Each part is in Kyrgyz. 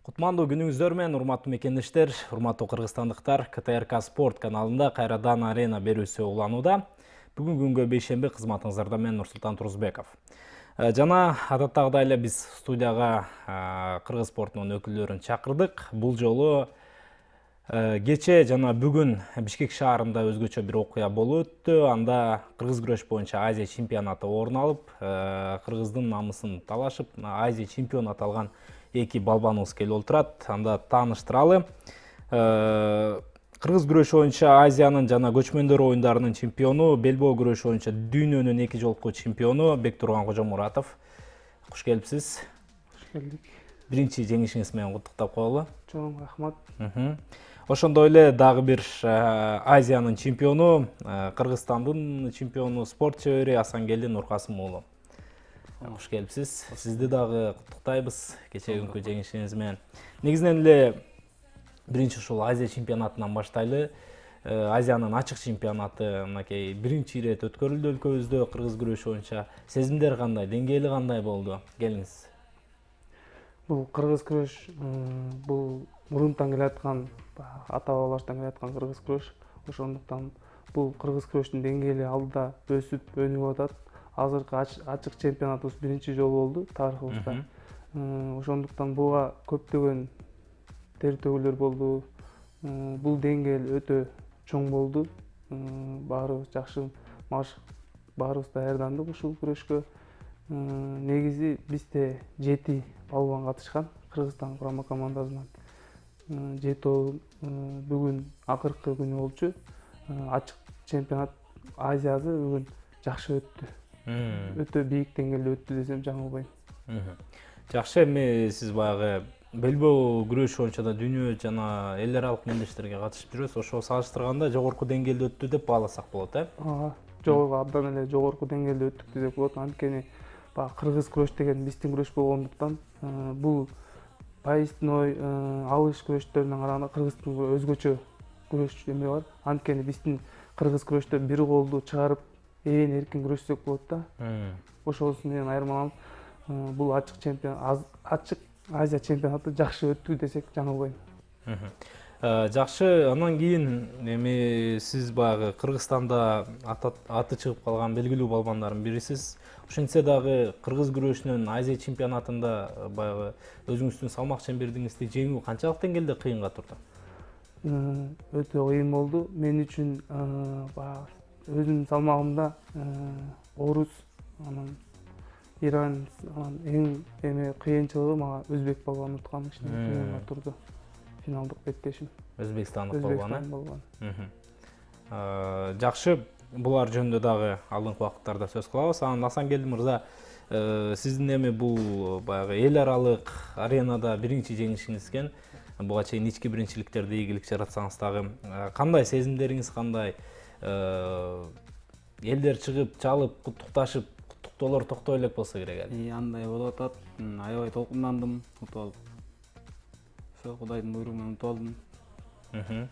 Кутмандуу күнүңүздөр менен урматтуу мекендештер, урматтуу кыргызстандыктар, КТРК Спорт каналында кайрадан арена берүүсү уланууда. Бүгүн күнгө бейшемби кызматыңыздарда мен Нурсултан Турузбеков. Жана адаттагыдай эле биз студияга кыргыз спортунун өкүлдөрүн чакырдык. Бул жолу кече жана бүгүн Бишкек шаарында өзгөчө бир окуя болуп өттү. Анда кыргыз күрөш боюнча Азия чемпионаты орун алып, кыргыздын намысын талашып, Азия чемпиону аталган эки балбаныбыз келип отурат. Анда тааныштыралы. Кыргыз күрөшү боюнча Азиянын жана көчмөндөр оюндарынын чемпиону, белбоо күрөшү боюнча дүйнөнүн эки жолку чемпиону Бектурган Кожомуратов. Куш келипсиз. Куш келдик. Биринчи жеңишиңиз менен куттуктап коелу. Чоң рахмат. Ошондой эле дагы бир Азиянын чемпиону, Кыргызстандын чемпиону, спорт чебери Асангелди Нуркасым уулу. Куш келипсиз. Сизди дагы куттуктайбыз кечээ күнкү жеңишиңиз менен. Негизинен эле биринчи ушул Азия чемпионатынан баштайлы. Азиянын ачык чемпионаты мынакей биринчи ирет өткөрүлдү өлкөбүздө кыргыз күрөшү боюнча. Сезимдер кандай, деңгээли кандай болду? Келиңиз. Бул кыргыз күрөш, бул мурунтан келаткан, ата бабалардан келаткан кыргыз күрөш. Ошондуктан бул кыргыз күрөштүн деңгээли алдыда өсүп, өнүгүп атат. Азыркы ачык чемпионатыбыз биринчи жолу болду тарыхыбызда. Ошондуктан буга көптөгөн тер төгүлөр болду. Бул деңгээл өтө чоң болду. Баарыбыз жакшы баарыбыз даярдандык ушул күрөшкө. Негизи бизде 7 балбан катышкан Кыргызстан курама командасынан. 7 бүгүн акыркы күнү болчу. Ачык чемпионат Азиясы бүгүн жакшы өттү. Өтө бийик деңгээлде өттү десем жаңылбайм. Жакшы, эми сиз баягы белбоо күрөшү боюнча да дүйнө жана эл аралык мелдештерге катышып жүрөсүз. Ошого салыштырганда жогорку деңгээлде өттү деп бааласак болот, Жогорку абдан эле жогорку деңгээлде өттүк десек болот. Анткени кыргыз күрөш деген биздин күрөш болгондуктан бул поясной алыш күрөштөрүнөн караганда кыргыздын өзгөчө күрөш эме бар. Анткени биздин кыргыз күрөштө бир колду чыгарып ээн эркин күрөшсөк болот да. Ошонусу менен айырмаланып, бул ачык Азия чемпионаты жакшы өттү десек жаңылбайм. Жакшы, андан кийин эми сиз баягы Кыргызстанда аты чыгып калган белгилүү балбандардын бирисиз. Ошентсе дагы кыргыз күрөшүнүн Азия чемпионатында баягы өзүңүздүн салмак чембердиңизди жеңүү канчалык деңгээлде кыйынга турду? Өтө кыйын болду. Мен үчүн өзүмдүн салмагымда орус, анан Иран, эң кыйынчылыгы мага өзбек балбан уткан кыйынга турду. Финалдык беттешим. Өзбекстандык балбан. Жакшы, булар жөнүндө дагы алдыңкы убакыттарда сөз кылабыз. Анан Асангелди мырза, сиздин эми бул баягы эл аралык аренада биринчи жеңишиңиз экен. Буга чейин ички биринчиликтерде ийгилик жаратсаңыз дагы кандай сезимдериңиз кандай? Элдер чыгып, чалып, куттукташып, куттуктоолор токтой элек болсо керек эле. Андай болуп атат. Аябай толкундандым, утуп алып. Ошо Кудайдын буйругу менен утуп алдым.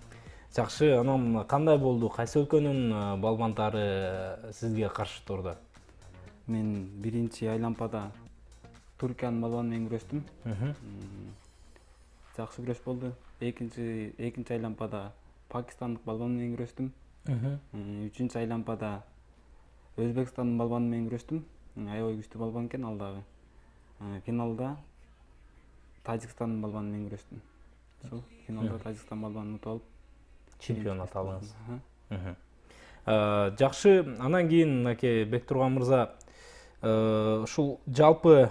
Жакшы, анан кандай болду? Кайсы өлкөнүн балбандары сизге каршы турду? Мен биринчи айлампада Туркиянын балбаны менен күрөштүм. Жакшы күрөш болду. Экинчи айлампада Пакистандык балбан менен күрөштүм. Үчүнчү айлампада Өзбекстандын балбаны менен күрөштүм. Аябай күчтүү балбан экен ал дагы. Финалда Тажикстандын балбаны менен күрөштүм. Ошол финалда Тажикстан балбанын утуп алып чемпион аталдыңыз. Жакшы, андан кийин мынакей Бектурган мырза, ушул жалпы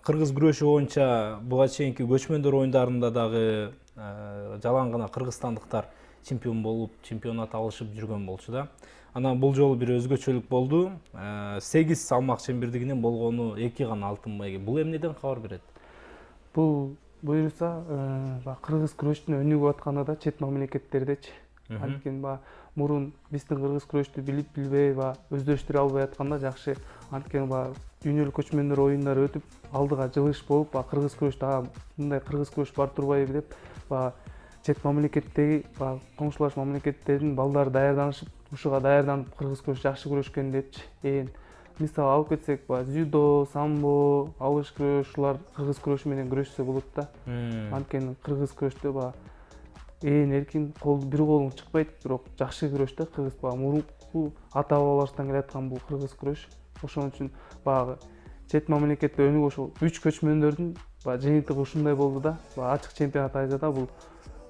кыргыз күрөшү боюнча буга чейинки көчмөндөр оюндарында дагы жалаң гана кыргызстандыктар чемпион болуп, чемпионат алышып жүргөн болчу да. Анан бул жолу бир өзгөчөлүк болду. 8 салмак чембердигинен болгону 2 гана алтын байге. Бул эмнеден кабар берет? Бул буюрса, кыргыз күрөштүн өнүгүп атканы да чет мамлекеттердечи. Анткени мурун биздин кыргыз күрөштү билип билбей, өздөштүрө албай атканда жакшы. Анткени дүйнөлүк көчмөндөр оюндары өтүп, алдыга жылыш болуп, кыргыз күрөштө мындай кыргыз күрөш бар турбайбы деп, чет мамлекеттеги, коңшулаш мамлекеттердин балдары даярданышып, ушуга даярданып кыргыз күрөш жакшы күрөшкөн депчи. мисалы алып кетсек, дзюдо, самбо, алыш күрөш, ушулар кыргыз күрөшү менен күрөшсө болот да. Анткени кыргыз күрөштө эркин бир колуң чыкпайт, бирок жакшы күрөш да кыргыз мурунку ата бабаларыбыздан келаткан бул кыргыз күрөш. Ошон үчүн баягы чет мамлекетте өнүгүп ошол 3 көчмөндөрдүн жыйынтыгы ушундай болду да. Ачык чемпионат Азияда бул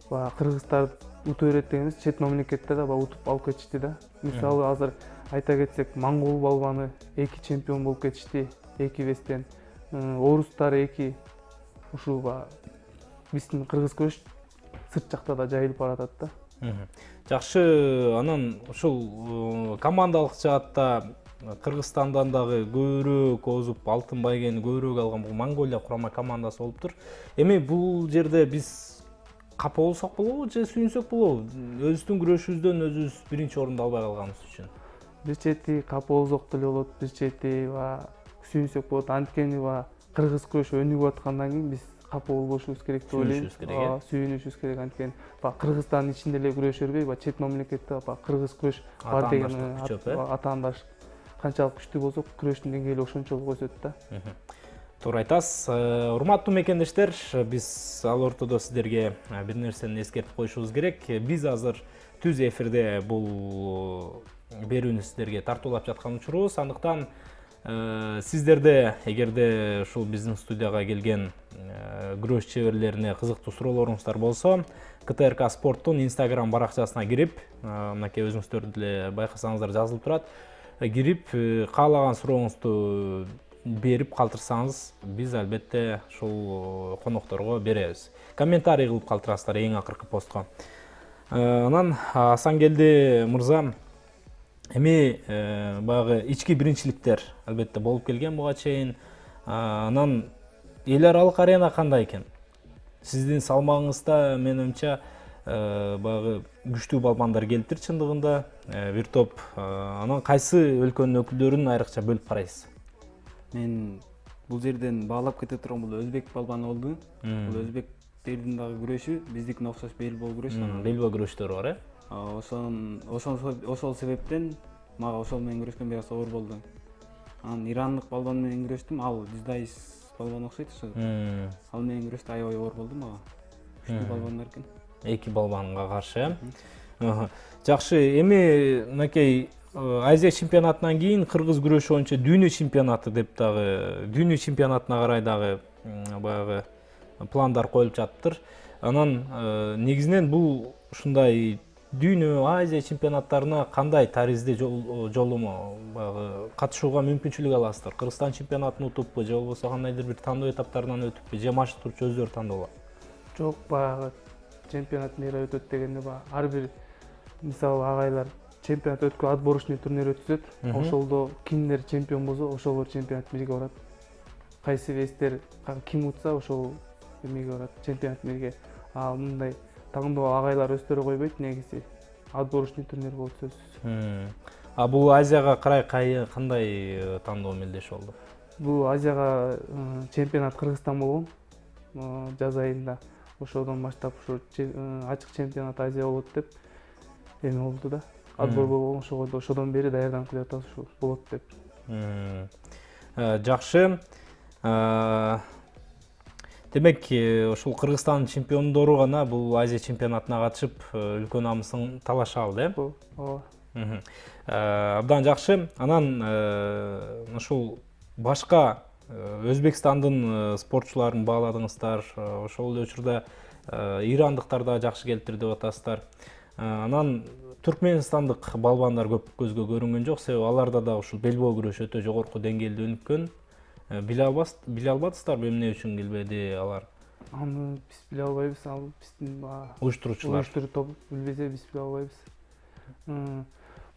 кыргыздар утуп берет деген эмес, чет мамлекеттер да утуп алып кетишти да. Мисалы азыр айта кетсек, монгол балбаны 2 чемпион болуп кетишти, 2 вестен. Орустар 2. Ушул биздин кыргыз күрөш сырт жакта да жайылып баратат да. Жакшы, анан ушул командалык жаатта Кыргызстандан дагы көбүрөөк озуп, алтын байгени көбүрөөк алган бул Монголия курама командасы болуптур. Эми бул жерде биз капа болсок болобу же сүйүнсөк болобу? Өзүбүздүн күрөшүбүздөн өзүбүз биринчи орунду албай калганыбыз үчүн. Бир чети капа болсок деле болот, бир чети сүйүнсөк болот. Анткени кыргыз күрөшү өнүгүп аткандан кийин биз капа болбошубуз керек деп ойлойм. Сүйүнүшүбүз керек, анткени Кыргызстандын ичинде эле күрөшө бербей, чет мамлекетте кыргыз күрөш бар деген атаандаш канчалык күчтүү болсо, күрөштүн деңгээли ошончолук өсөт да. Туура айтасыз. Урматтуу мекендештер, биз ал ортодо сиздерге бир нерсени эскертип коюшубуз керек. Биз азыр түз эфирде бул берүүнү сиздерге тартуулап жаткан учурубуз. Андыктан сиздерде эгерде ушул биздин студияга келген күрөш чеберлерине кызыктуу суроолоруңуздар болсо, КТРК Спорттун Instagram баракчасына кирип, мынакей өзүңүздөр деле байкасаңыздар жазылып турат. Кирип, каалаган сурооңузду берип калтырсаңыз, биз албетте ушул конокторго беребиз. Комментарий кылып калтырасыздар эң акыркы постко. Анан Асангелди мырза, эми баягы ички биринчиликтер албетте болуп келген буга чейин. Анан эл аралык арена кандай экен? Сиздин салмагыңызда менимче баягы күчтүү балбандар келиптир чындыгында, бир топ. Анан кайсы өлкөнүн өкүлдөрүн айрыкча бөлүп карайсыз? Мен бул жерден баалап кете турган бул өзбек балбаны болду. Бул өзбектердин дагы күрөшү биздикине окшош бельбол күрөш. Бельбол күрөштөрү бар, Ошол себептен мага ошол менен күрөшкөн бир аз оор болду. Анан ирандык балбан менен күрөштүм, ал Диздаис балбан окшойт ошо. Ал менен күрөштү, аябай оор болду мага. Күчтүү балбандар экен. 2 балбанга каршы. Жакшы, эми мынакей Азия чемпионатынан кийин кыргыз күрөшү боюнча дүйнө чемпионаты деп дагы, дүйнө чемпионатына карай дагы баягы пландар коюлуп жатыптыр. Анан негизинен бул ушундай дүйнө Азия чемпионаттарына кандай таризде жолумо баягы катышууга мүмкүнчүлүк аласыздар? Кыргызстан чемпионатын утуппу же болбосо кандайдыр бир тандоо этаптарынан өтүппү же маршрутчу өздөрү тандоолот? Жок, баягы чемпионат мээра өтөт дегенде ар бир мисалы агайлар чемпионат отборочный турнир өткөзөт. Ошолдо кимдер чемпион болсо, ошолор чемпионат мирге барат. Кайсы вестер ким утса, ошол эмеге барат, чемпионат мирге. Мындай таңдоо агайлар өздөрү койбойт, негизи отборочный турнир болот сөзсүз. Бул Азияга карай кандай тандоо мелдеш болду? Бул Азияга чемпионат Кыргызстан болгон жаз айында. Ошодон баштап ачык чемпионат Азия болот деп эме болду да. Отбор болгон, ошодон бери даярданып келе атабыз, ушул болот деп. Жакшы. Демек, ушул Кыргызстан чемпиондору гана бул Азия чемпионатына катышып, үлкөн намысын талаша алды, э? Ооба. Абдан жакшы. Анан ушул башка Өзбекстандын спортчуларын бааладыңыздар. Ошол эле учурда ирандыктар да жакшы келиптир деп атасыздар. Анан Түркменстандык балбандар көп көзгө көрүнгөн жок, себеби аларда да ушул бельбол күрөшү өтө жогорку деңгээлде өнүккөн. Биле албадыңыздарбы эмне үчүн келбеди алар? Аны биз биле албайбыз, ал биздин уюштуруучулар топ билбесе биз биле албайбыз.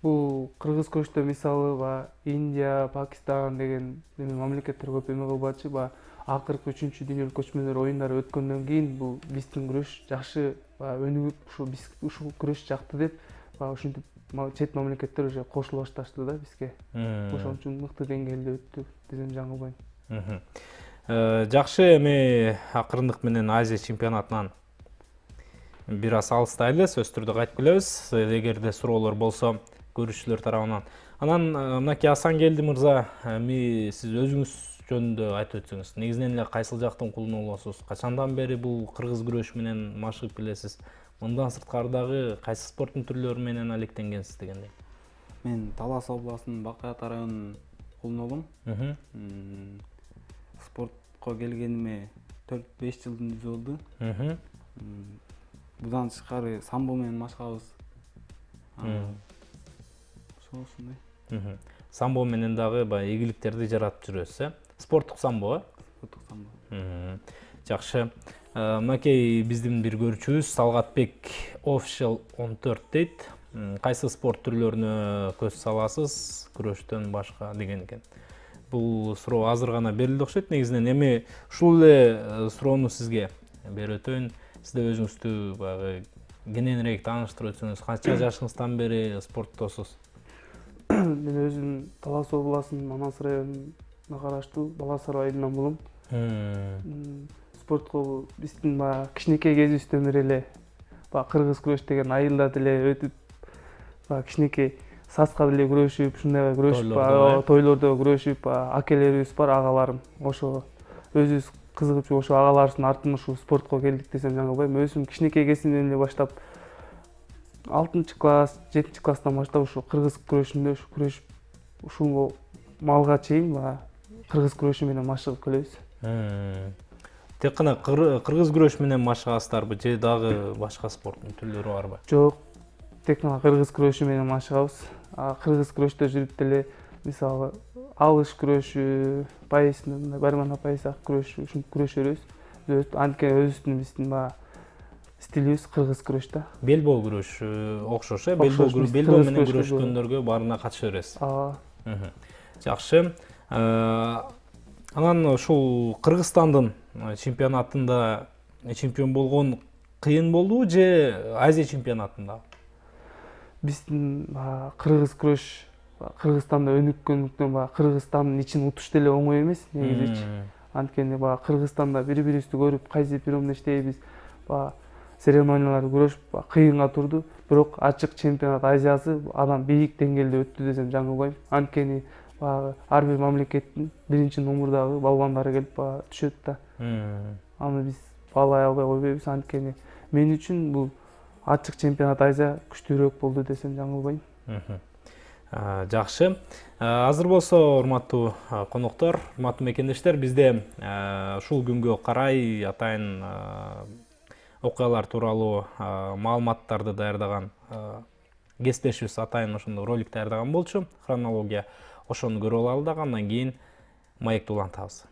Бул кыргыз күрөштө мисалы Индия, Пакистан деген мамлекеттер көп эме кылбачы, акыркы 3-чү дүйнөлүк көчмөндөр оюндары өткөндөн кийин бул биздин күрөш жакшы өнүгүп, ушул күрөш жакты деп ушинтип чет мамлекеттер уже кошула башташты да бизге. Ошон үчүн мыкты деңгээлде өттү десем жаңылбайм. Жакшы, эми акырындык менен Азия чемпионатынан бир аз алыстайлы, сөз түрдө кайтып келебиз. Эгерде суроолор болсо көрүүчүлөр тарабынан Анан мынакей Асангелди мырза, эми сиз өзүңүз жөнүндө айтып өтсөңүз. Негизинен эле кайсыл жактын кулуна болосуз? Качандан бери бул кыргыз күрөшү менен машыгып келесиз? Мындан сырткары дагы кайсы спорттун түрлөрү менен алектенгенсиз дегендей? Мен Талас областынын Бакый Ата районунун кулуна болом. Спортко келгениме 4-5 жылдын жүзү болду. Будан тышкары самбо менен машыгабыз. Ошондой. Самбо менен дагы баягы ийгиликтерди жаратып жүрөсүз, Спорттук самбо, Спорттук самбо. Жакшы. Мынакей биздин бир көрүүчүбүз Салгатбек Official 14 дейт. Кайсы спорт түрлөрүнө көз саласыз, күрөштөн башка деген экен. Бул суроо азыр гана берилди окшойт. Негизинен эми ушул эле суроону сизге берип өтөйүн. Сиз да өзүңүздү баягы кененирээк тааныштырып өтсөңүз, канча жашыңыздан бери спорттосуз? Мен өзүм Талас областынын Манас районуна караштуу Бала Сарай айылынан болом. Спортко биздин баягы кичинекей кезибизден бери эле баягы кыргыз күрөш деген айылда деле өтүп, баягы кичинекей саска деле күрөшүп, ушундай күрөшүп, тойлордо күрөшүп, акелерибиз бар, агаларым. Ошо өзүбүз кызыгып жүрүп, ошо агаларыбыздын артынан ушул спортко келдик десем жаңылбайм. Өзүм кичинекей кезимден эле баштап 6-класс, 7-класстан баштап ушу кыргыз күрөшүндө күрөшүп, ушул малга чейин баягы кыргыз күрөшү менен машыгып келебиз. Тек гана кыргыз күрөш менен машыгасыздарбы же дагы башка спорттун түрлөрү барбы? Жок, тек гана кыргыз күрөшү менен машыгабыз. Кыргыз күрөштө жүрүп деле мисалы алыш күрөшү, поясный, бармана поясак күрөшү, ушинтип күрөшөбүз. Анткени өзүбүздүн биздин баягы стилибиз кыргыз күрөш да. Белбоо күрөшү окшош, белбоо менен күрөшкөндөргө баарына катыша бересиз. Жакшы. Анан ушул Кыргызстандын чемпионатында чемпион болгон кыйын болдубу же Азия чемпионатында? Биздин кыргыз күрөш Кыргызстанда өнүккөндүктөн Кыргызстандын ичин утуш деле оңой эмес негизичи. Анткени Кыргызстанда бири-бирибизди көрүп, кайсы приемда иштейбиз, церемонияларды көрүшүп кыйынга турду. Бирок ачык чемпионат Азиясы адам бийик деңгээлде өттү десем жаңылбайм. Анткени ар бир мамлекеттин биринчи номурдагы балбандары келип түшөт да. Аны биз баалай албай койбойбуз. Анткени мен үчүн бул ачык чемпионат Азия күчтүүрөөк болду десем жаңылбайм. Жакшы. Азыр болсо урматтуу коноктор, урматтуу мекендештер, бизде ушул күнгө карай атайын окуялар тууралуу маалыматтарды даярдаган кесиптешибиз атайын ошондой ролик даярдаган болчу. Хронология ошону көрүп алалы дагы, андан кийин маекти улантабыз.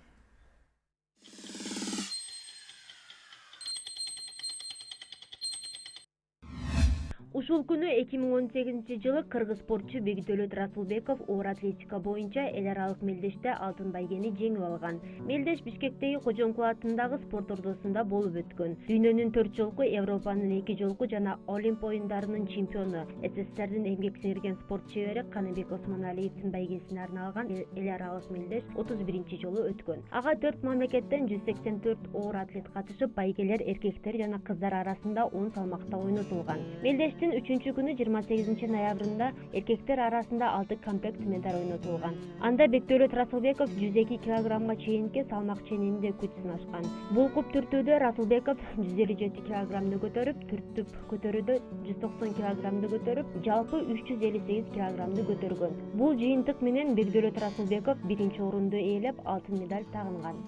Ушул күнү 2018-жылы кыргыз спортчу Бегдөлөт Расулбеков оор атлетика боюнча эл аралык мелдеште алтын байгени жеңип алган. Мелдеш Бишкектеги Кожоңкул атындагы спорт ордосунда болуп өткөн. Дүйнөнүн 4 жолку, Европанын 2 жолку жана Олимп оюндарынын чемпиону, СССРдин эмгек сиңирген спорт чебери Каныбек Осмоналиевдин байгесине арналган эл аралык мелдеш 31 жолу өткөн. Ага 4 мамлекеттен 184 оор атлет катышып, байгелер эркектер жана кыздар арасында 10 салмакта ойнотулган. Мелдештин 3 күнү 28 ноябрында эркектер арасында 6 комплект медаль ойнотулган. Анда Бекдөлөт Расулбеков 102 килограммга чейинки салмак ченинде күч сынашкан. Булкуп түртүүдө Расулбеков 157 килограммды көтөрүп, түртүп көтөрүүдө 190 килограммды көтөрүп, жалпы 358 килограммды көтөргөн. Бул жыйынтык менен Бекдөлөт Расулбеков 1-чи орунду ээлеп, алтын медаль тагынган.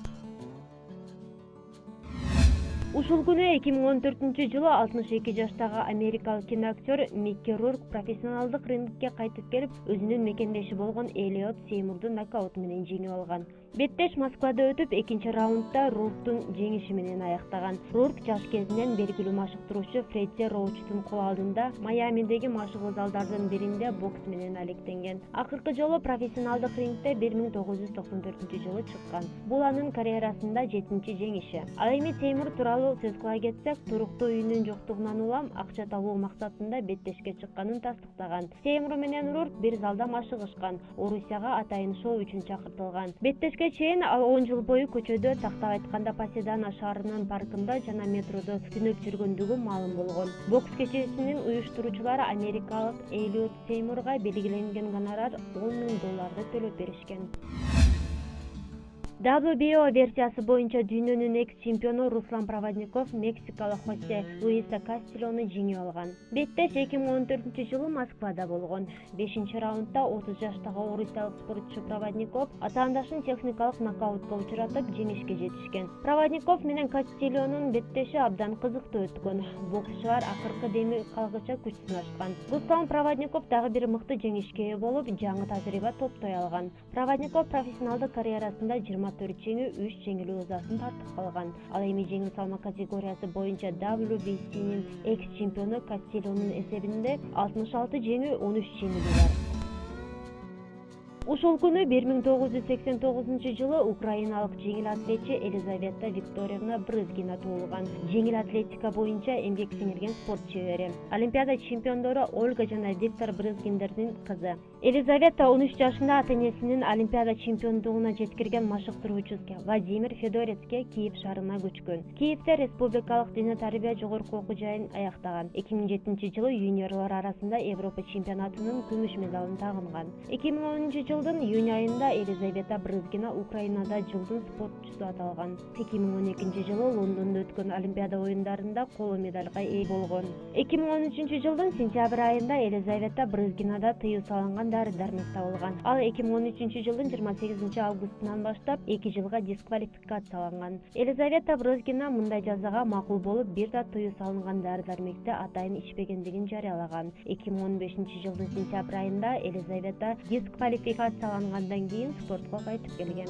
Ушул күнү 2014-жылы 62 жаштагы америкалык киноактер Микки Рурк профессионалдык рингке кайтып келип, өзүнүн мекендеши болгон Элиот Сеймурду нокаут менен жеңип алган. Беттеш Москвада өтүп, 2-чи раундда Рурктун жеңиши менен аяктаган. Рурк жаш кезинен белгилүү машыктыруучу Фредди Роучтун кол алдында Майамидеги машыгуу залдардын биринде бокс менен алектенген. Акыркы жолу профессионалдык рингде 1994-жылы чыккан. Бул анын карьерасында 7-чи жеңиши. Ал эми Сеймур тууралуу сөз кыла кетсек, туруктуу үйүнүн жоктугунан улам акча табуу максатында беттешке чыкканын тастыктаган. Сеймур менен Рурк бир залда машыгышкан. Орусияга атайын шоу үчүн чакыртылган. Беттешке Бүгүнкү чейин ал 10 жыл бою көчөдө, тактап айтканда Поседана шаарынын паркында жана метродо түнөп жүргөндүгү маалым болгон. Бокс кечесинин уюштуруучулары америкалык Эллиот Сеймурга белгиленген гонорар $10,000 төлөп беришкен. WBO версиясы боюнча дүйнөнүн экс-чемпиону Руслан Проводников мексикалык Хосе Луиса Кастильону жеңип алган. Беттеш 2014-жылы Москвада болгон. 5-раундда 30 жаштагы орусиялык спортчу Проводников атаандашын техникалык нокаутка учуратып жеңишке жетишкен. Проводников менен Кастильонун беттеши абдан кызыктуу өткөн. Боксчулар акыркы деми калгыча күч сынашкан. Руслан Проводников дагы бир мыкты жеңишке ээ болуп, жаңы тажрыйба топтой алган. Проводников профессионалдык карьерасында 24 жеңүү, 3 жеңилүү ызасын тартып калган. Ал эми жеңил салмак категориясы боюнча WBC'нин экс-чемпиону Кастильонун эсебинде 66 жеңүү, 13 жеңилүү бар. Ушул күнү 1989-жылы украиналык жеңил атлетчи Елизавета Викторовна Брызгина туулган. Жеңил атлетика боюнча эмгек сиңирген спорт чебери. Олимпиада чемпиондору Ольга жана Виктор Брызгиндердин кызы. Елизавета 13 жашында ата-энесинин Олимпиада чемпиондугуна жеткирген машыктыруучу Владимир Федорецке Киев шаарына көчкөн. Киевде республикалык диний тарбия жогорку окуу жайын аяктаган. 2007-жылы юниорлор арасында Европа чемпионатынын күмүш медалын тагынган. 2010 жылдын июнь айында Елизавета Брызгина Украинада жылдын спортчусу аталган. 2012-жылы Лондондо өткөн Олимпиада оюндарында коло медальга ээ болгон. 2013-жылдын сентябрь айында Елизавета Брызгинада тыюу салынган дары-дармек табылган. Ал 2013-жылдын 28 августунан баштап 2 жылга дисквалификацияланган. Елизавета Брызгина мындай жазага макул болуп, бир да тыюу салынган дары-дармекти атайын ичпегендигин жарыялаган. 2015-жылдын сентябрь айында Елизавета дисквалификациялангандан кийин спортко кайтып келген.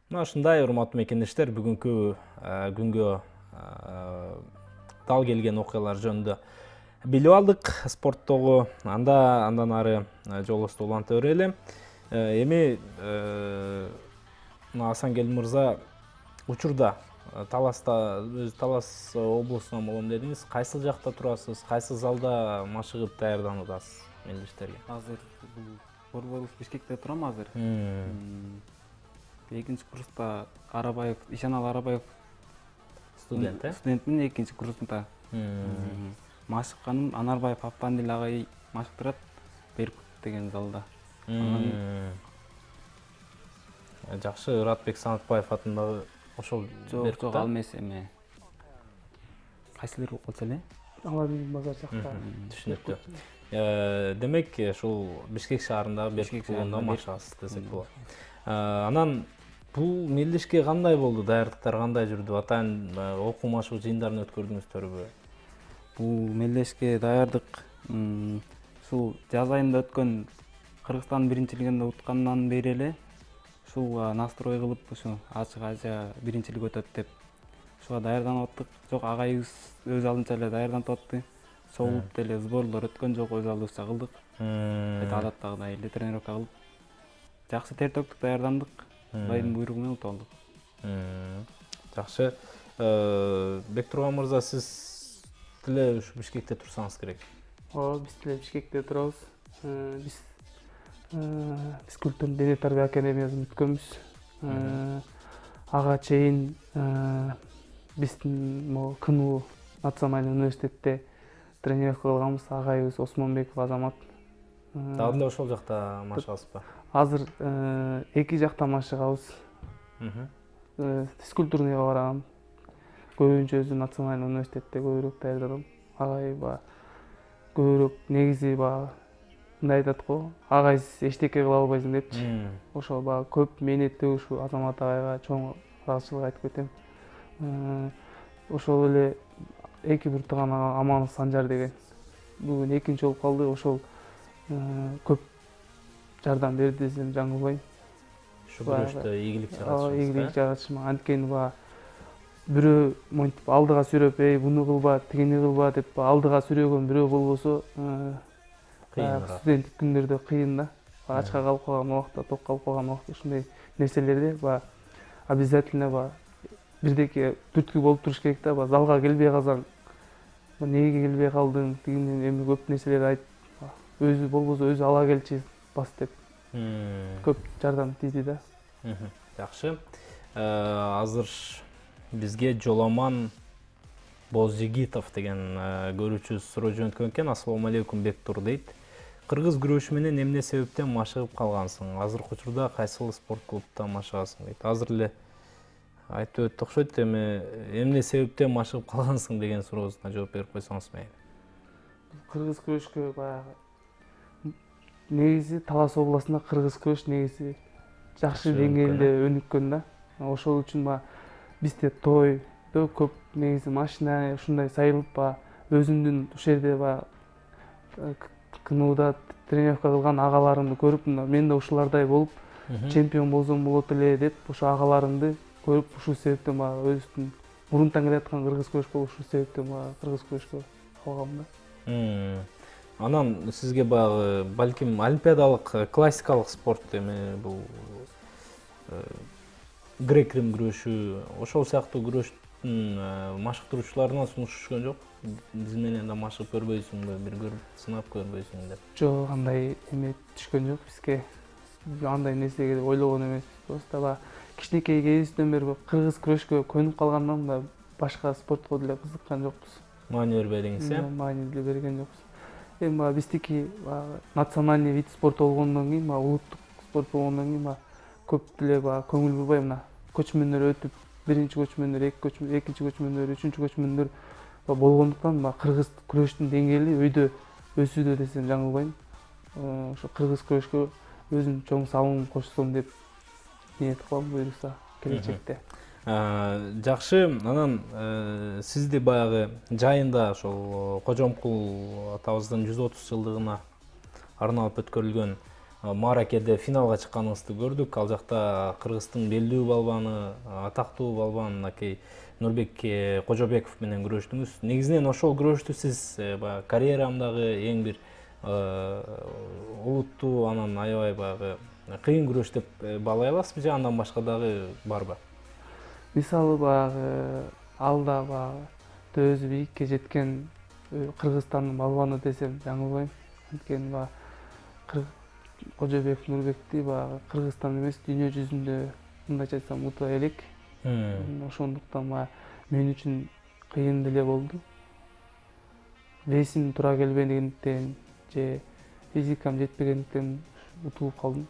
Мына ушундай урматтуу мекендештер, бүгүнкү күнгө дал келген окуялар жөнүндө билип алдык. Спорттогу андан ары жолубузду уланта берели. Эми Асангел мырза, учурда Таласта, Талас облусунан болом дедиңиз. Кайсы жакта турасыз? Кайсы залда машыгып даярдануудасыз мелдештерге? Азыр Борборубуз Бишкекте турам азыр. Экинчи курста Арабаев, Ишанал Арабаев Студент, студентмин, экинчи курсунда. Машыкканым Анарбаев Аппандил агай машыктырат, Беркут деген залда. Жакшы, Ыратбек Санатбаев атындагы ошол жок, ал эмес эме. Кайсылыр болчу эле? Алардын базар жакта. Түшүнүктүү. Демек, ушул Бишкек шаарындагы Беркут клубунда машыгасыз десек болот. Анан бул мелдешке кандай болду? Даярдыктар кандай жүрдү? Атайын окуу машыгуу жыйындарын өткөрдүңүздөрбү? Бул мелдешке даярдык ушул жаз айында өткөн Кыргызстан биринчилигинде уткандан бери эле ушуга настрой кылып, ушу Ачык Азия биринчилик өтөт деп ушуга даярданып аттык. Жок, агайыбыз өз алдынча эле даярданып атты. Соолуп деле сборлор өткөн жок, өз алдыбызча кылдык. Адаттагыдай эле тренировка кылып, жакшы тер төктүк, даярдандык. Кудайдын буйругу менен утуп алдык. Жакшы. Бектурган мырза, сиз деле ушу Бишкекте турсаңыз керек. Биз деле Бишкекте турабыз. Биз физкультурный дене тарбия академиясын бүткөнбүз. Ага чейин биздин могу КНУ национальный университетте тренировка кылганбыз. Агайыбыз Осмонбеков Азамат. Дагы эле ошол жакта машыгасызбы? Азыр эки жакта машыгабыз. Физкультурныйга барам. Көбүнчө өзү национальный университетте көбүрөөк даярданам. Агай көбүрөөк негизи мындай айтат го, агай эчтеке кыла албайсың депчи. Ошол көп мээнетти ушу Азамат агайга чоң ыраазычылык айтып кетем. Ошол эле эки бир тууган Аманов Санжар деген бүгүн экинчи болуп калды. Ошол көп жардам берди десем жаңылбайм. Ушу күрөштө ийгилик жаратышыбыз. Ийгилик жаратышым. Анткени бирөө монтип алдыга сүйрөп, буну кылба, тигини кылба деп алдыга сүйрөгөн бирөө болбосо, студенттик күндөрдө кыйын да. Ачка калып калган убакта, ток калып калган убакта ушундай нерселерде обязательно бирдеке түрткү болуп туруш керек да. Залга келбей калсаң, Эмнеге келбей калдың дегенден эми көп нерселер айтып, өзү болбосо өзү ала келчи бас деп көп жардам тийди да. Жакшы. Азыр бизге Жоламан Бозжигитов деген көрүүчүбүз суроо жөнөткөн экен. Ассалому алейкум Бектур дейт. Кыргыз күрөшү менен эмне себептен машыгып калгансың? Азыркы учурда кайсыл спорт клубда машыгасың дейт. Азыр эле айтып өттү окшойт, эми эмне себептен машыгып калгансың деген суроосуна жооп берип койсоңуз мейли. Кыргыз күрөшкө баягы негизи Талас областында кыргыз күрөш негизи жакшы деңгээлде өнүккөн да. Ошол үчүн бизде тойдо көп негизи машина ушундай сайылып өзүмдүн ушул жерде КНУда тренировка кылган агаларымды көрүп, мен да ушулардай болуп чемпион болсом болот эле деп ошо агаларымды көрүп, ушул себептен өзүмдүн мурунтан келаткан кыргыз күрөш болуп, ушул себептен кыргыз күрөшкө калгам да. Анан сизге баягы балким олимпиадалык классикалык спорт эми бул грек-рим күрөшү, ошол сыяктуу күрөштүн машыктыруучуларынан сунуш түшкөн жок? Биз менен да машыгып көрбөйсүңбү, бир көрүп сынап көрбөйсүң деп? Жок, андай эме түшкөн жок бизге. Андай нерсеге ойлогон эмеспиз. Просто кичинекей кезибизден бери кыргыз күрөшкө көнүп калгандан башка спортко деле кызыккан жокпуз. Маани бербедиңиз, Маани деле берген жокпуз. Эми биздики национальный вид спорт болгондон кийин, улуттук спорт болгондон кийин көп деле көңүл бурбай көчмөндөр өтүп, биринчи көчмөндөр, экинчи көчмөндөр, үчүнчү көчмөндөр болгондуктан кыргыз күрөштүн деңгээли өйдө өсүүдө десем жаңылбайм. Ошо кыргыз күрөшкө өзүм чоң салым кошсом деп ниет кылам буюрса келечекте. Жакшы, анан сизди баягы жайында ошол Кожомкул атабыздын 130 жылдыгына арналып өткөрүлгөн Маракеде финалга чыкканыңызды көрдүк. Ал жакта Кыргыздын белдүү балбаны, атактуу балбан акей Нурбек Кожобеков менен күрөштүңүз. Негизинен ошол күрөштү сиз карьерамдагы эң бир олуттуу, анан аябай баягы кыйын күрөш деп баалай аласызбы же андан башка дагы барбы? Мисалы алда өзү бийикке жеткен Кыргызстандын балбаны десем жаңылбайм. Анткени Кожобеков Нурбекти Кыргызстан эмес, дүйнө жүзүндө мындайча айтсам ута элек. Ошондуктан мен үчүн кыйын деле болду. Весим туура келбегендиктен же физикам жетпегендиктен утулуп калдым.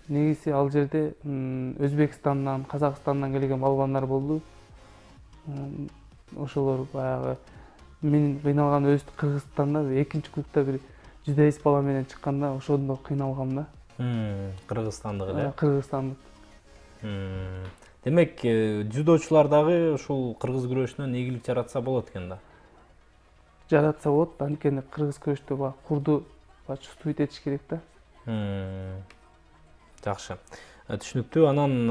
Негизи ал жерде Өзбекстандан, Казакстандан келген балбандар болду. Ошолор баягы мен кыйналган Кыргызстанда экинчи клубда бир жүдөйс бала менен чыкканда ошондо кыйналгам да. Кыргызстандык эле? Кыргызстандык. Демек, жүдочулар дагы ушул кыргыз күрөшүнөн ийгилик жаратса болот экен да? Жаратса болот, анткени кыргыз күрөштө курду чувствовать этиш керек да. Жакшы. Түшүнүктүү. Анан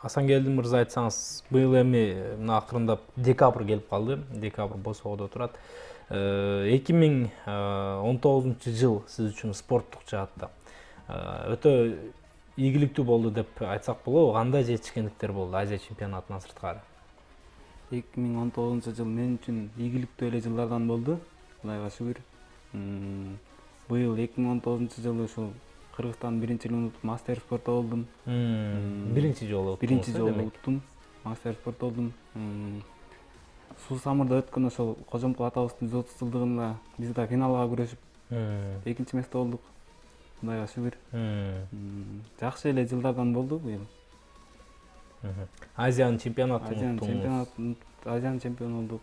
Асангелди мырза, айтсаңыз, быйыл эми мына акырындап декабрь келип калды. Декабрь Босогодо турат. 2019 жыл сиз үчүн спорттук жаатта өтө ийгиликтүү болду деп айтсак болобу? Кандай жетишкендиктер болду Азия чемпионатынан сырткары? 2019 жыл мен үчүн ийгиликтүү эле жылдардан болду. Кудайга шүгүр. Быйыл 2019 жылы ушул Кыргызстан биринчилигин утуп мастер спортто болдум. Биринчи жолу уттум. Мастер спортто болдум. Суу Самырда өткөн ошол Кожомкул атабыздын 130 жылдыгында биз да финалга күрөшүп, экинчи месте болдук. Кудайга шүгүр. Жакшы эле жылдардан болду быйыл. Азиянын чемпионатын уттуңуз. Азиянын чемпиону болдук.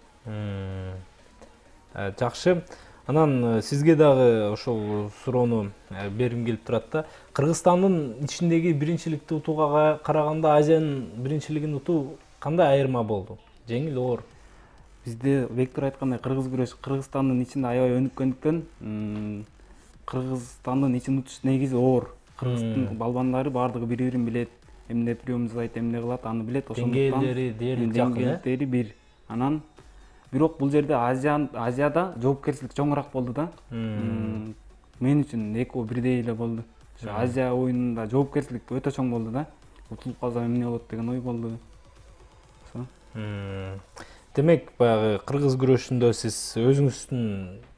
Жакшы. Анан сизге дагы ошол суроону бергим келип турат да. Кыргызстандын ичиндеги биринчиликти утууга караганда Азиянын биринчилигин утуу кандай айырма болду? Жеңил, оор? Бизде Бектур айткандай кыргыз күрөш Кыргызстандын ичинде аябай өнүккөндүктөн Кыргызстандын ичин утуш негизи оор. Кыргыздын балбандары баардыгы бири-бирин билет. Эмне прием жасайт, эмне кылат, аны билет. Ошондуктан деңгээлдери бир. Анан бирок бул жерде Азияда жоопкерчилик чоңураак болду да. Мен үчүн экөө бирдей эле болду. Ошо Азия оюнунда жоопкерчилик өтө чоң болду да. Утулуп калсам эмне болот деген ой болду. Демек, баягы кыргыз күрөшүндө сиз өзүңүздүн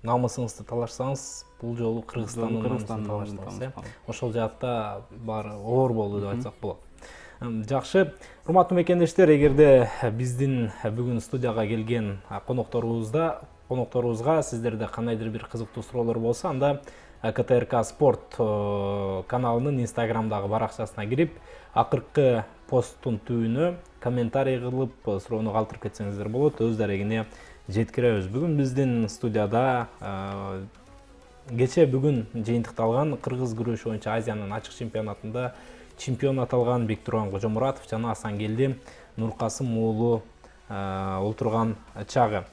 намысыңызды талашсаңыз, бул жолу Кыргызстандын намысын талаштыңыз. Ошол жаатта баары оор болду деп айтсак болот. Жакшы, урматтуу мекендештер, эгерде биздин бүгүн студияга келген конокторубузга сиздерде кандайдыр бир кызыктуу суроолор болсо, анда КТРК Спорт каналынын Инстаграмдагы баракчасына кирип, акыркы посттун түбүнө комментарий кылып суроону калтырып кетсеңиздер болот, өз дарегине жеткиребиз. Бүгүн биздин студияда кече бүгүн жыйынтыкталган кыргыз күрөшү боюнча Азиянын ачык чемпионатында чемпион аталган Бектурган Кожомуратов жана Асангелди Нуркасым уулу олтурган чагы.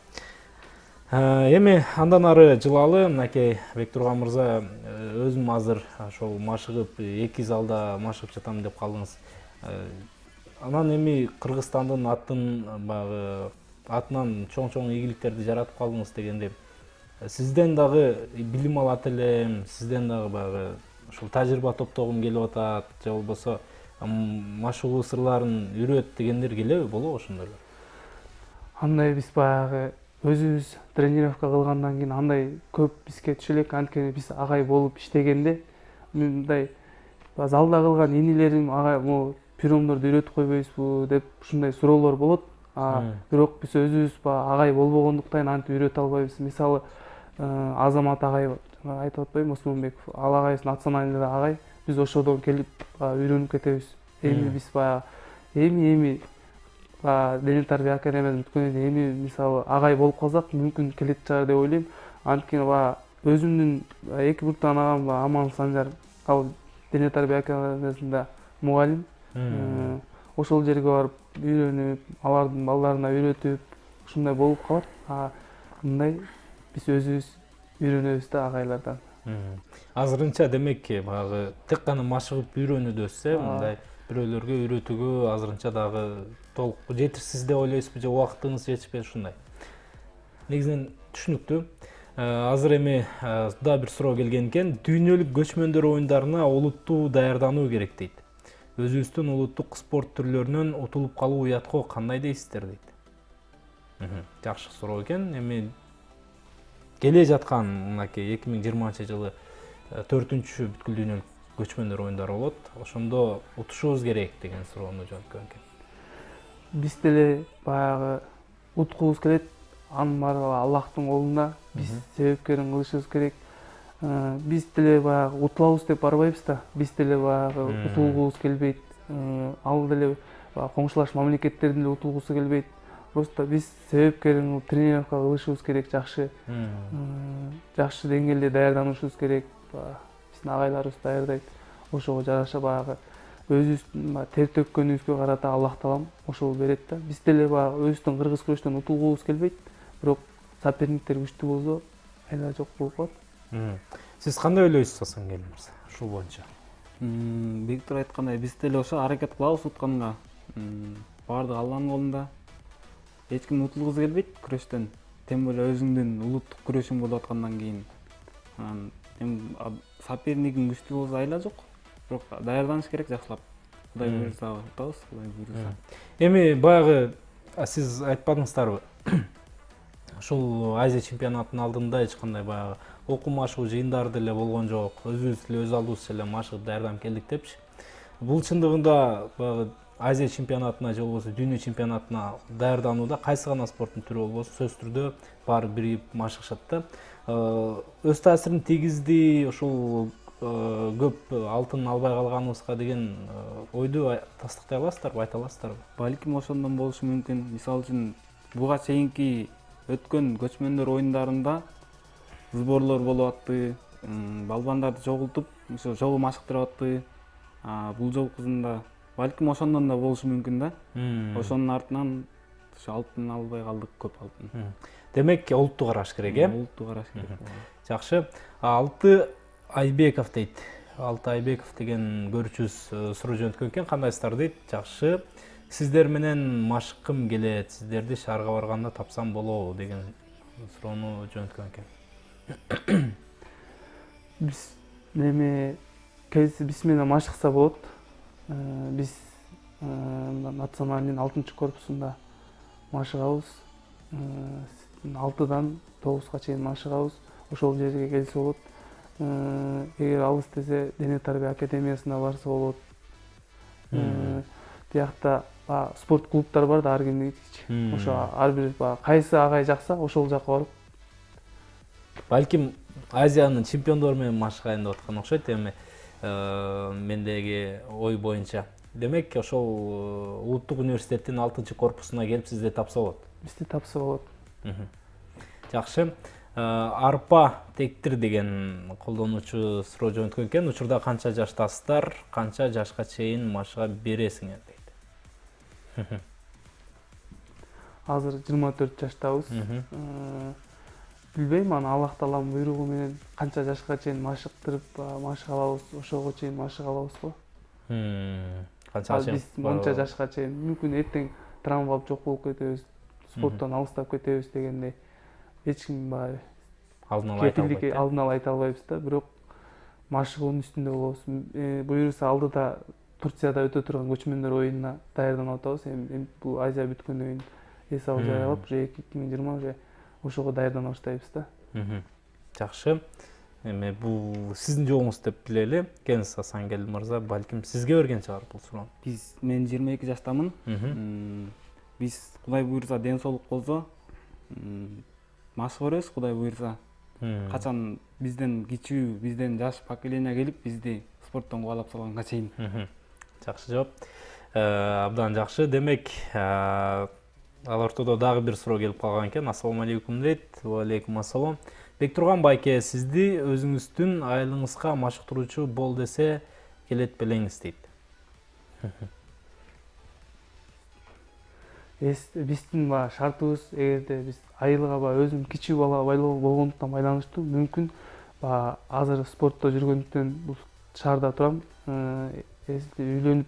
Эми андан ары жылалы, мынакей Бектурган мырза, өзүм азыр ошол машыгып, эки залда машыгып жатам деп калдыңыз. Анан эми Кыргызстандын атынан чоң ийгиликтерди жаратып калдыңыз дегенде, сизден дагы билим алат элем, сизден дагы баягы ушул тажрыйба топтогум келип атат, же болбосо машыгуу сырларын үйрөт дегендер келеби, болобу ошондой? Андай биз баягы өзүбүз тренировка кылгандан кийин андай көп бизге түшө элек, анткени биз агай болуп иштегенде мындай залда кылган инилерим агай могу приемдорду үйрөтүп койбойсузбу деп ушундай суроолор болот. Бирок биз өзүбүз агай болбогондуктан антип үйрөтө албайбыз. Мисалы, Азамат агай айтып атпайбы, Осмонбеков, ал агайыбыз национальныйда агай, биз ошодон келип үйрөнүп кетебиз. Эми биз эми дене тарбия академиясын бүткөндөн кийин эми мисалы агай болуп калсак мүмкүн келет чыгар деп ойлойм. Анткени өзүмдүн эки буртан агам Аман Санжар, ал дене тарбия академиясында мугалим. Ошол жерге барып үйрөнүп, алардын балдарына үйрөтүп, ушундай болуп калат. Мындай биз өзүбүз үйрөнөбүз да агайлардан. Азырынча демек, баягы тек гана машыгып үйрөнүүдө мындай бирөөлөргө үйрөтүүгө азырынча дагы толук жетишсиз деп ойлойсузбу, же убактыңыз жетишпей ушундай? Негизинен түшүнүктүү. Азыр эми да бир суроо келген экен. Дүйнөлүк көчмөндөр оюндарына олуттуу даярдануу керек дейт. Өзүбүздүн улуттук спорт түрлөрүнөн утулуп калуу уятко кандай дейсиздер дейт. Жакшы суроо экен. Эми келе жаткан мынакей 2020-жылы 4-бүткүл дүйнөлүк көчмөндөр оюндары болот. Ошондо утушубуз керек деген суроону жөнөткөн экен. Биз деле баягы уткубуз келет, анын баары Аллахтын колунда, биз себепкерин кылышыбыз керек. Биз деле баягы утулабыз деп барбайбыз да, биз деле баягы утулгубуз келбейт, ал деле коңшулаш мамлекеттердин деле утулгусу келбейт. Просто биз себепкерин тренировка кылышыбыз керек, жакшы деңгээлде даярданышыбыз керек. Биздин агайларыбыз даярдайт. Ошого жараша баягы өзүбүздүн тер төккөнүбүзгө карата Аллах таалам ошол берет да. Биз деле баягы өзүбүздүн кыргыз күрөштөн утулгубуз келбейт, бирок соперниктер күчтүү болсо айла жок болуп калат. Сиз кандай ойлойсуз, Асангелди мырза, ушул боюнча? Бектур айткандай, биз деле ошо аракет кылабыз утканга. Баардыгы Алланын колунда. Эч ким утулгусу келбейт күрөштөн. Тем более өзүңдүн улуттук күрөшүң болуп аткандан кийин. Сопернигиң күчтүү болсо айла жок. Бирок даярданыш керек жакшылап. Кудай буйрса утабыз, Кудай буйрса. Эми баягы сиз айтпадыңыздарбы? Ушул Азия чемпионатынын алдында эч кандай баягы окуу машыгуу жыйындары деле болгон жок. Өзүбүз деле өз алдыбызча эле машыгып даярданып келдик депчи. Бул чындыгында баягы Азия чемпионатына же болбосо дүйнө чемпионатына даярданууда кайсы гана спорттун түрү болбосун сөзсүз түрдө баары биригип машыгышат да. Өз таасирин тийгизди, ушул көп алтын албай калганыбызга деген ойду тастыктай аласыздарбы, айта аласыздарбы? Балким ошондон болушу мүмкүн. Мисалы үчүн буга чейинки өткөн көчмөндөр оюндарында сборлор болуп атты, балбандарды чогултуп, ошо жолу машыктырып атты. Бул жолкусунда балким ошондон да болушу мүмкүн да. Ошонун артынан ошо алтын албай калдык, көп алтын. Демек, олуттуу караш керек, Олуттуу караш керек. Жакшы. Алты Айбеков дейт. Алты Айбеков деген көрүүчүбүз суроо жөнөткөн экен. Кандайсыздар дейт? Жакшы. Сиздер менен машыккым келет. Сиздерди шаарга барганда тапсам болобу деген суроону жөнөткөн экен. Биз биз менен машыкса болот. Биз национальный 6-корпусунда машыгабыз. 6-дан 9-га чейин машыгабыз. Ошол жерге келсе болот. Эгер алыс десе дене тарбия академиясына барса болот. Тиякта спорт клубтар бар да ар кимдики. Ошо ар бир кайсы агай жакса ошол жака барып. Балким Азиянын чемпиондору менен машыгайын деп аткан окшойт эми мендеги ой боюнча. Демек ошол улуттук университеттин 6-корпусуна келип сизди тапса болот. Бизди тапса болот. Жакшы. Арпа тектир деген колдонуучу суроо жөнөткөн экен. Учурда канча жаштасыздар, канча жашка чейин машыга бересиңер дейт. Азыр 24 жаштабыз. Билбейм, аны Аллах Тааланын буйругу менен канча жашка чейин машыктырып, машыга алабыз, ошого чейин машыга алабыз го. Биз монча жашка чейин мүмкүн эртең травма алып жок болуп кетебиз, спорттон алыстап кетебиз дегенде эч ким алдын ала айта албайбыз да, бирок машыгуунун үстүндө болобуз. Буюрса алдыда Турцияда өтө турган көчмөндөр оюнуна даярданып атабыз. Эми бул Азия бүткөндөн кийин эс алып жарыялап, уже 2020 уже ошого даярдана баштайбыз да. Жакшы. Эми бул сиздин жолуңуз деп билели. Кенс Асангел мырза, балким сизге берген чыгар бул суроону. Мен 22 жаштамын. Биз Кудай буйрса ден соолук болсо машыга беребиз, Кудай буйрса. Качан бизден кичүү, бизден жаш поколение келип бизди спорттон кубалап салганга чейин. Жакшы жооп. Абдан жакшы. Демек, ал ортодо дагы бир суроо келип калган экен. Ассалому алейкум дейт. Ва алейкум ассалам. Бектурган байке, сизди өзүңүздүн айылыңызга машыктыруучу бол десе келет белеңиз дейт. Биздин шартыбыз, эгерде биз айылга өзүм кичүү бала болгондуктан байланыштуу, мүмкүн азыр спортто жүргөндүктөн бул шаарда турам. Үйлөнүп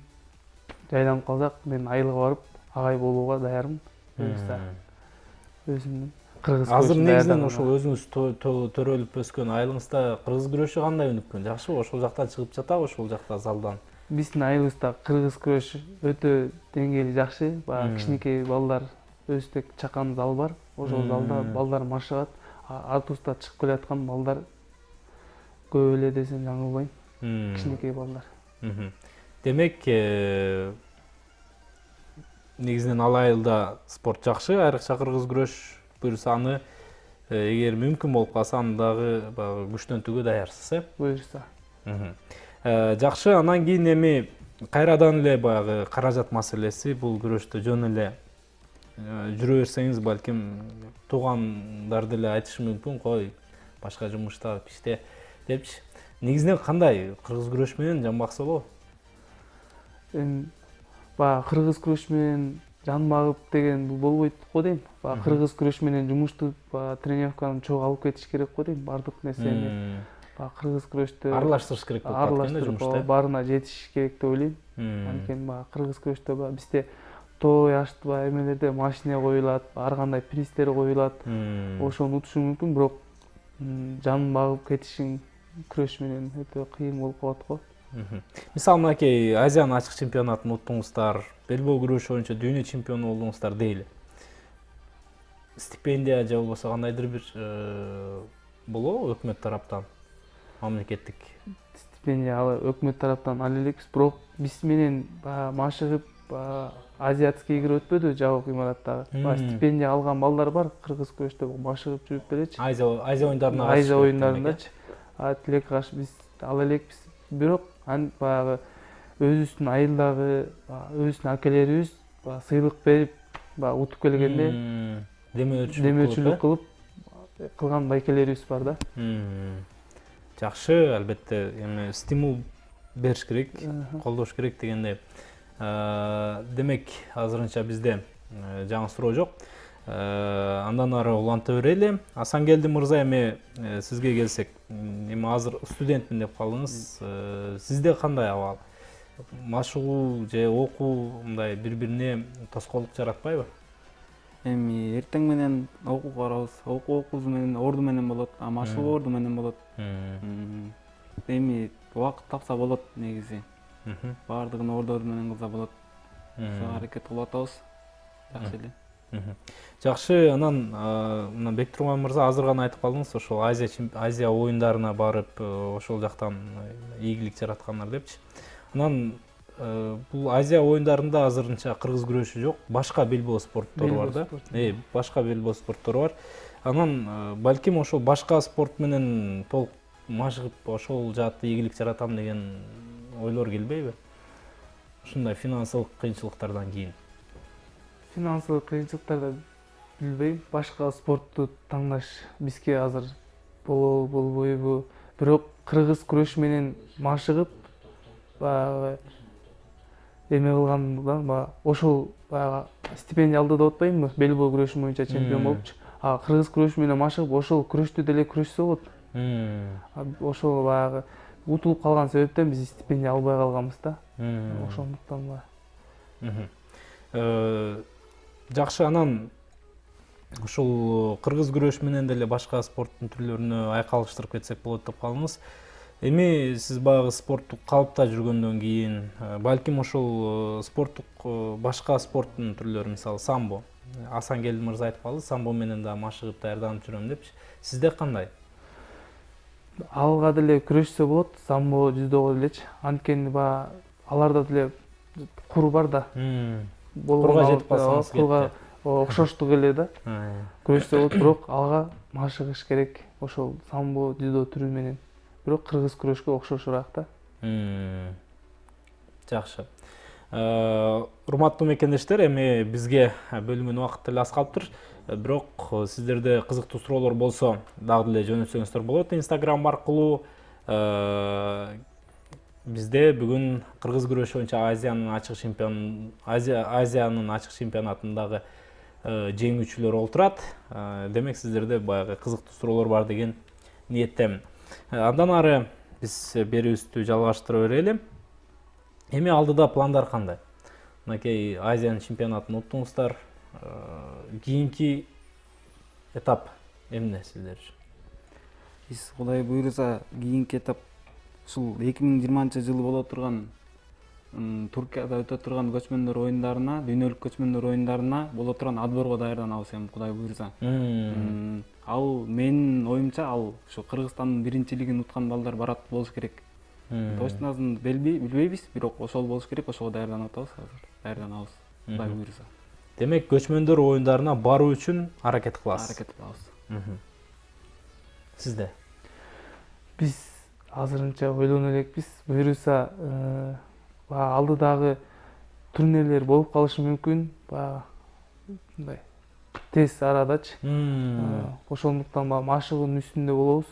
жайланып калсак, мен айылга барып агай болууга даярмын. Өзүмдүн кыргыз Азыр негизинен ошол өзүңүз төрөлүп өскөн айылыңызда кыргыз күрөшү кандай өнүккөн? Жакшыбы? Ошол жактан чыгып жатабы, ошол жакта залдан? Биздин айылыбызда кыргыз күрөшү өтө деңгээли жакшы. Кичинекей балдар өздүк чакан зал бар. Ошол залда балдар машыгат. Артубузда чыгып келаткан балдар көп эле десем жаңылбайм. Кичинекей балдар. Демек, негизинен ал айылда спорт жакшы, айрыкча кыргыз күрөш буюрса аны эгер мүмкүн болуп калса аны дагы күчтөнтүүгө даярсыз, Буюрса. Жакшы, анан кийин эми кайрадан эле баягы каражат маселеси, бул күрөштө жөн эле жүрө берсеңиз, балким туугандар деле айтышы мүмкүн, кой башка жумушта, иште депчи. Негизинен кандай кыргыз күрөш менен жан-бакса болобу? Кыргыз күрөш менен жан багып деген бул болбойт го дейм. Кыргыз күрөш менен жумушту тренировканы чогуу алып кетиш керек го дейм. Бардык нерсени кыргыз күрөштө аралаштырыш керек болуп калат экен жумушта. Баарына жетиш керек деп ойлойм. Анткени кыргыз күрөштө бизде той ашты эмелерде машина коюлат, ар кандай пристер коюлат. Ошону утушу мүмкүн, бирок жан багып кетишиң күрөш менен өтө кыйын болуп калат го. Мисалы мынакей Азиянын ачык чемпионатын уттуңуздар, белбоо күрөшү боюнча дүйнө чемпиону болдуңуздар дейли. Стипендия же болбосо кандайдыр бир болобу өкмөт тараптан, мамлекеттик? Стипендия өкмөт тараптан ала элекпиз, бирок биз менен машыгып азиатский игры өтпөдү жабык имараттагы. Стипендия алган балдар бар, кыргыз күрөштө машыгып жүрүп делечи. Азия оюндарына Азия оюндарындачы. Тилек каш биз ала элекпиз. Бирок баягы өзүбүздүн айылдагы өзүбүздүн акелерибиз сыйлык берип утуп келгенде демөөрчүлүк кылган байкелерибиз бар да. Жакшы, албетте эми стимул бериш керек, колдош керек дегендей. Демек, азырынча бизде жаңы суроо жок. Андан ары уланта берели. Асангелди мырза, эми сизге келсек, эми азыр студентмин деп калдыңыз. Сизде кандай абал? Машыгуу же окуу мындай бири-бирине тоскоолдук жаратпайбы? Эми эртең менен окууга барабыз. Окуу менен орду менен болот, машыгуу орду менен болот. Эми убакыт тапса болот негизи. Баардыгын орду менен кылса болот. Ошо аракет кылып атабыз. Жакшы эле. Жакшы, анан мына Бектурган мырза азыр гана айтып калдыңыз, ошол Азия оюндарына барып, ошол жактан ийгилик жараткандар депчи. Анан бул Азия оюндарында азырынча кыргыз күрөшү жок, башка белбоо спорттору бар да. Башка белбоо спорттору бар. Анан балким ошол башка спорт менен толук машыгып, ошол жаатта ийгилик жаратам деген ойлор келбейби? Ушундай финансылык кыйынчылыктардан кийин. Финансылык кыйынчылыктарды билбейм. Башка спортту таңдаш бизге азыр болбойбу. Бирок кыргыз күрөшү менен машыгып, баягы эме кылгандан баягы ошол баягы стипендия алды деп атпаймынбы? Белбоо күрөшү боюнча чемпион болупчу. Кыргыз күрөшү менен машыгып, ошол күрөштү деле күрөшсө болот. Ошол баягы утулуп калган себептен биз стипендия албай калганбыз да. Ошондуктан баягы. Жакшы, анан ушул кыргыз күрөшү менен деле башка спорттун түрлөрүнө айкалыштырып кетсек болот деп калдыңыз. Эми сиз баягы спорттук калыпта жүргөндөн кийин, балким ошол спорттук башка спорттун түрлөрү, мисалы самбо. Асангел мырза айтып калды, самбо менен да машыгып даярданып жүрөм депчи. Сизде кандай? алга деле күрөшсө болот, самбо, жүздөгө делечи. Анткени баягы аларда деле кур бар да. Курга жетип калсаңыз курга окшоштук эле да. Күрөшсө болот, бирок алга машыгыш керек. Ошол самбо, жүздө түрү менен. Бирок кыргыз күрөшкө окшошураак да. Жакшы. Урматтуу мекендештер, эми бизге бөлүнгөн убакыт деле аз калыптыр. Бирок сиздерде кызыктуу суроолор болсо, дагы деле жөнөтсөңүздөр болот Instagram аркылуу. Бизде бүгүн кыргыз күрөшү боюнча Азиянын ачык чемпионатындагы жеңүүчүлөр олтурат. Демек сиздерде баягы кызыктуу суроолор бар деген ниеттемин. Андан ары биз берүүбүздү жалгаштыра берели. Эми алдыда пландар кандай? Мынакей Азиянын чемпионатын уттуңуздар. Кийинки этап эмне сиздер үчүн? Биз Кудай буйруса кийинки этап ушул 2020-жылы боло турган Туркияда өтө турган көчмөндөр оюндарына, дүйнөлүк көчмөндөр оюндарына боло турган отборго даярданабыз эми Кудай буйруса. Ал менин оюмча ал ушу Кыргызстандын биринчилигин уткан балдар барат болуш керек. Точносын билбейбиз, бирок ошол болуш керек, ошого даярданып атабыз азыр. Даярданабыз Кудай буйруса. Демек көчмөндөр оюндарына баруу үчүн аракет кыласыз. Аракет кылабыз. Сизде? Биз азырынча ойлоно элекпиз. Буйруса алдыдагы турнирлер болуп калышы мүмкүн. Мындай тез арадачы. Ошондуктан машыгуунун үстүндө болобуз.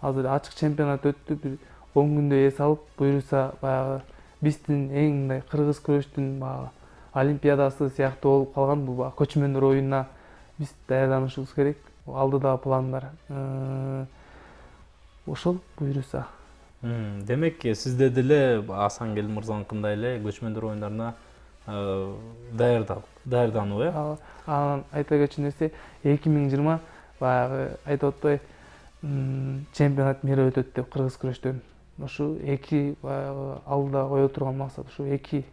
Азыр ачык чемпионат өттү, бир 10 күндө эс алып, буйруса баягы биздин эң мындай кыргыз күрөштүн олимпиадасы сыяктуу болуп калган бул көчмөндөр оюнуна биз даярданышыбыз керек. Алдыдагы пландар ошол буйруса. Демек сизде деле Асангел мырзаныкындай эле көчмөндөр оюндарына даярдануу, э? Анан айта кетчү нерсе 2020 баягы айтып атпай чемпионат мира өтөт деп кыргыз күрөштөн. Ушу эки баягы алдыда кое турган максат ушу эки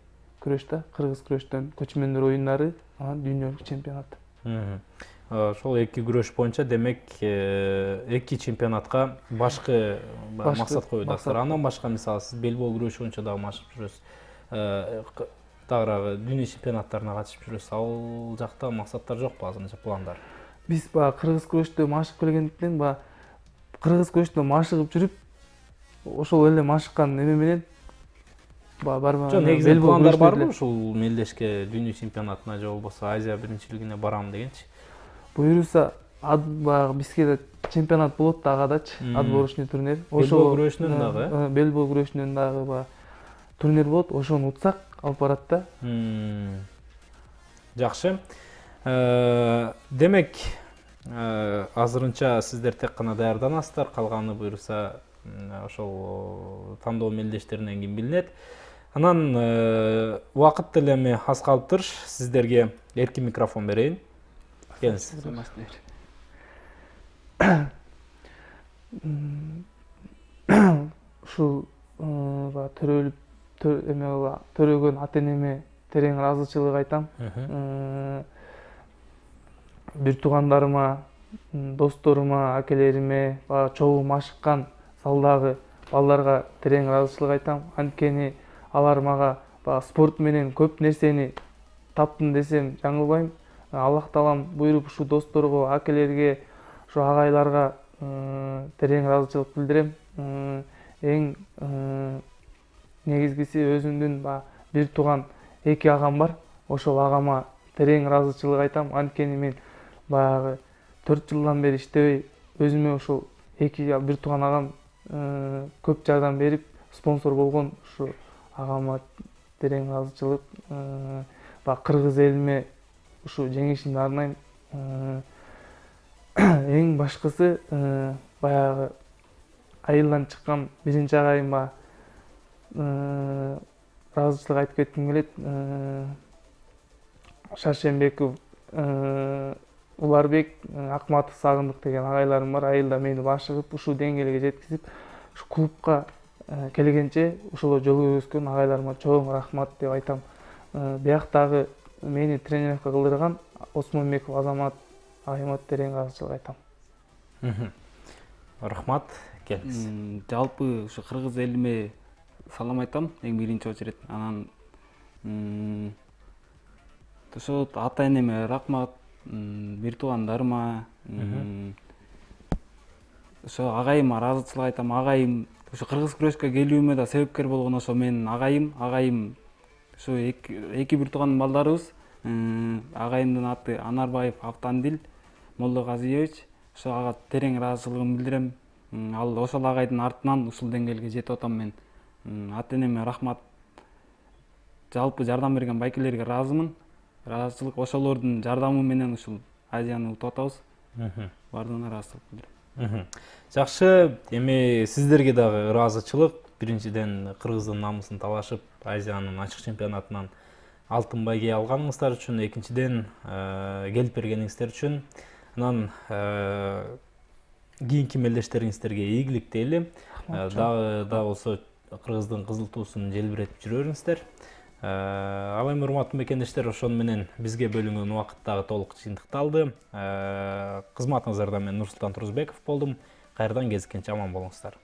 күрөш да, кыргыз күрөштөн көчмөндөр оюндары, анан дүйнөлүк чемпионат. Ошол эки күрөш боюнча демек эки чемпионатка башкы максат коюдасыздар. Андан башка мисалы сиз белбоо күрөшү боюнча дагы машыгып жүрөсүз. Дагы дүйнө чемпионаттарына катышып жүрөсүз. Ал жакта максаттар жокпу азырынча, пландар? Биз кыргыз күрөштө машыгып келгендиктен кыргыз күрөштө машыгып жүрүп, ошол эле машыккан эме менен барма. Жок, негизинен пландар барбы ушул мелдешке дүйнө чемпионатына же болбосо Азия биринчилигине барам дегенчи? Буйруса баягы бизге да чемпионат болот да агадачы, отборочный турнир. Белбоо күрөшүнөн дагы? Белбоо күрөшүнөн дагы турнир болот, ошону утсак алып барат да. Жакшы. Демек азырынча сиздер тек гана даярданасыздар, калганы буйруса ошол тандоо мелдештеринен кийин билинет. Анан убакыт деле эми аз калыптыр. Сиздерге эркин микрофон берейин. Келиңиз. Ушул төрөгөн ата-энеме терең ыраазычылык айтам. бир туугандарыма, досторума, акелериме, баягы чогуу ашыккан залдагы балдарга терең ыраазычылык айтам. Анткени алар мага баягы спорт менен көп нерсени таптым десем жаңылбайм. Аллах таалам буйруп ушу досторго, акелерге, ушу агайларга терең ыраазычылык билдирем. Эң негизгиси өзүмдүн бир тууган 2 агам бар. Ошол агама терең ыраазычылык айтам. Анткени мен баягы 4 жылдан бери иштебей, өзүмө ошол 2 бир тууган агам көп жардам берип, спонсор болгон. Ушу агама терең ыраазычылык. Кыргыз элиме ушу жеңишимди арнайм. Эң башкысы баягы айылдан чыккан биринчи агайыма ыраазычылык айтып кетким келет. Шаршембеков, Уларбек, Акматов, Сагындык деген агайларым бар. Айылда мени башыгып, ушул деңгээлге жеткизип, ушу клубка келгенче ошоло жол көргөзгөн агайларыма чоң рахмат деп айтам. Бияктагы мени тренировка кылдырган Осмонбеков Азамат айыма терең ыраазычылык айтам. Рахмат, келиңиз. Жалпы ушу кыргыз элиме салам айтам эң биринчи очередь. Анан ошо ата энеме рахмат, бир туугандарыма, ошо агайыма ыраазычылык айтам. Агайым ушу кыргыз күрөшкө келүүмө да себепкер болгон ошо менин агайым ушу 2 бир тууган балдарыбыз. Агайымдын аты Анарбаев Автандил Молдоказиевич. Ошо ага терең ыраазычылыгымды билдирем. Ал ошол агайдын артынан ушул деңгээлге жетип атам мен. Ата энеме рахмат. Жалпы жардам берген байкелерге ыраазымын. Ыраазычылык ошолордун жардамы менен ушул Азияны утуп атабыз. Бардыгына ыраазычылык билдирем. Жакшы, эми сиздерге дагы ыраазычылык. Биринчиден Кыргыздын намысын талашып, Азиянын ачык чемпионатынан алтын байге алганыңыздар үчүн, экинчиден келип бергениңиздер үчүн. Анан кийинки мелдештериңиздерге ийгилик дейли. Дагы да болсо Кыргыздын кызыл туусун желбиретип жүрө бериңиздер. Ал эми урматтуу мекендештер, ошону менен бизге бөлүнгөн убакыт дагы толук жыйынтыкталды. Кызматыңыздарда мен Нурсултан Турузбеков болдум. Кайрадан кезиккенче аман болуңуздар.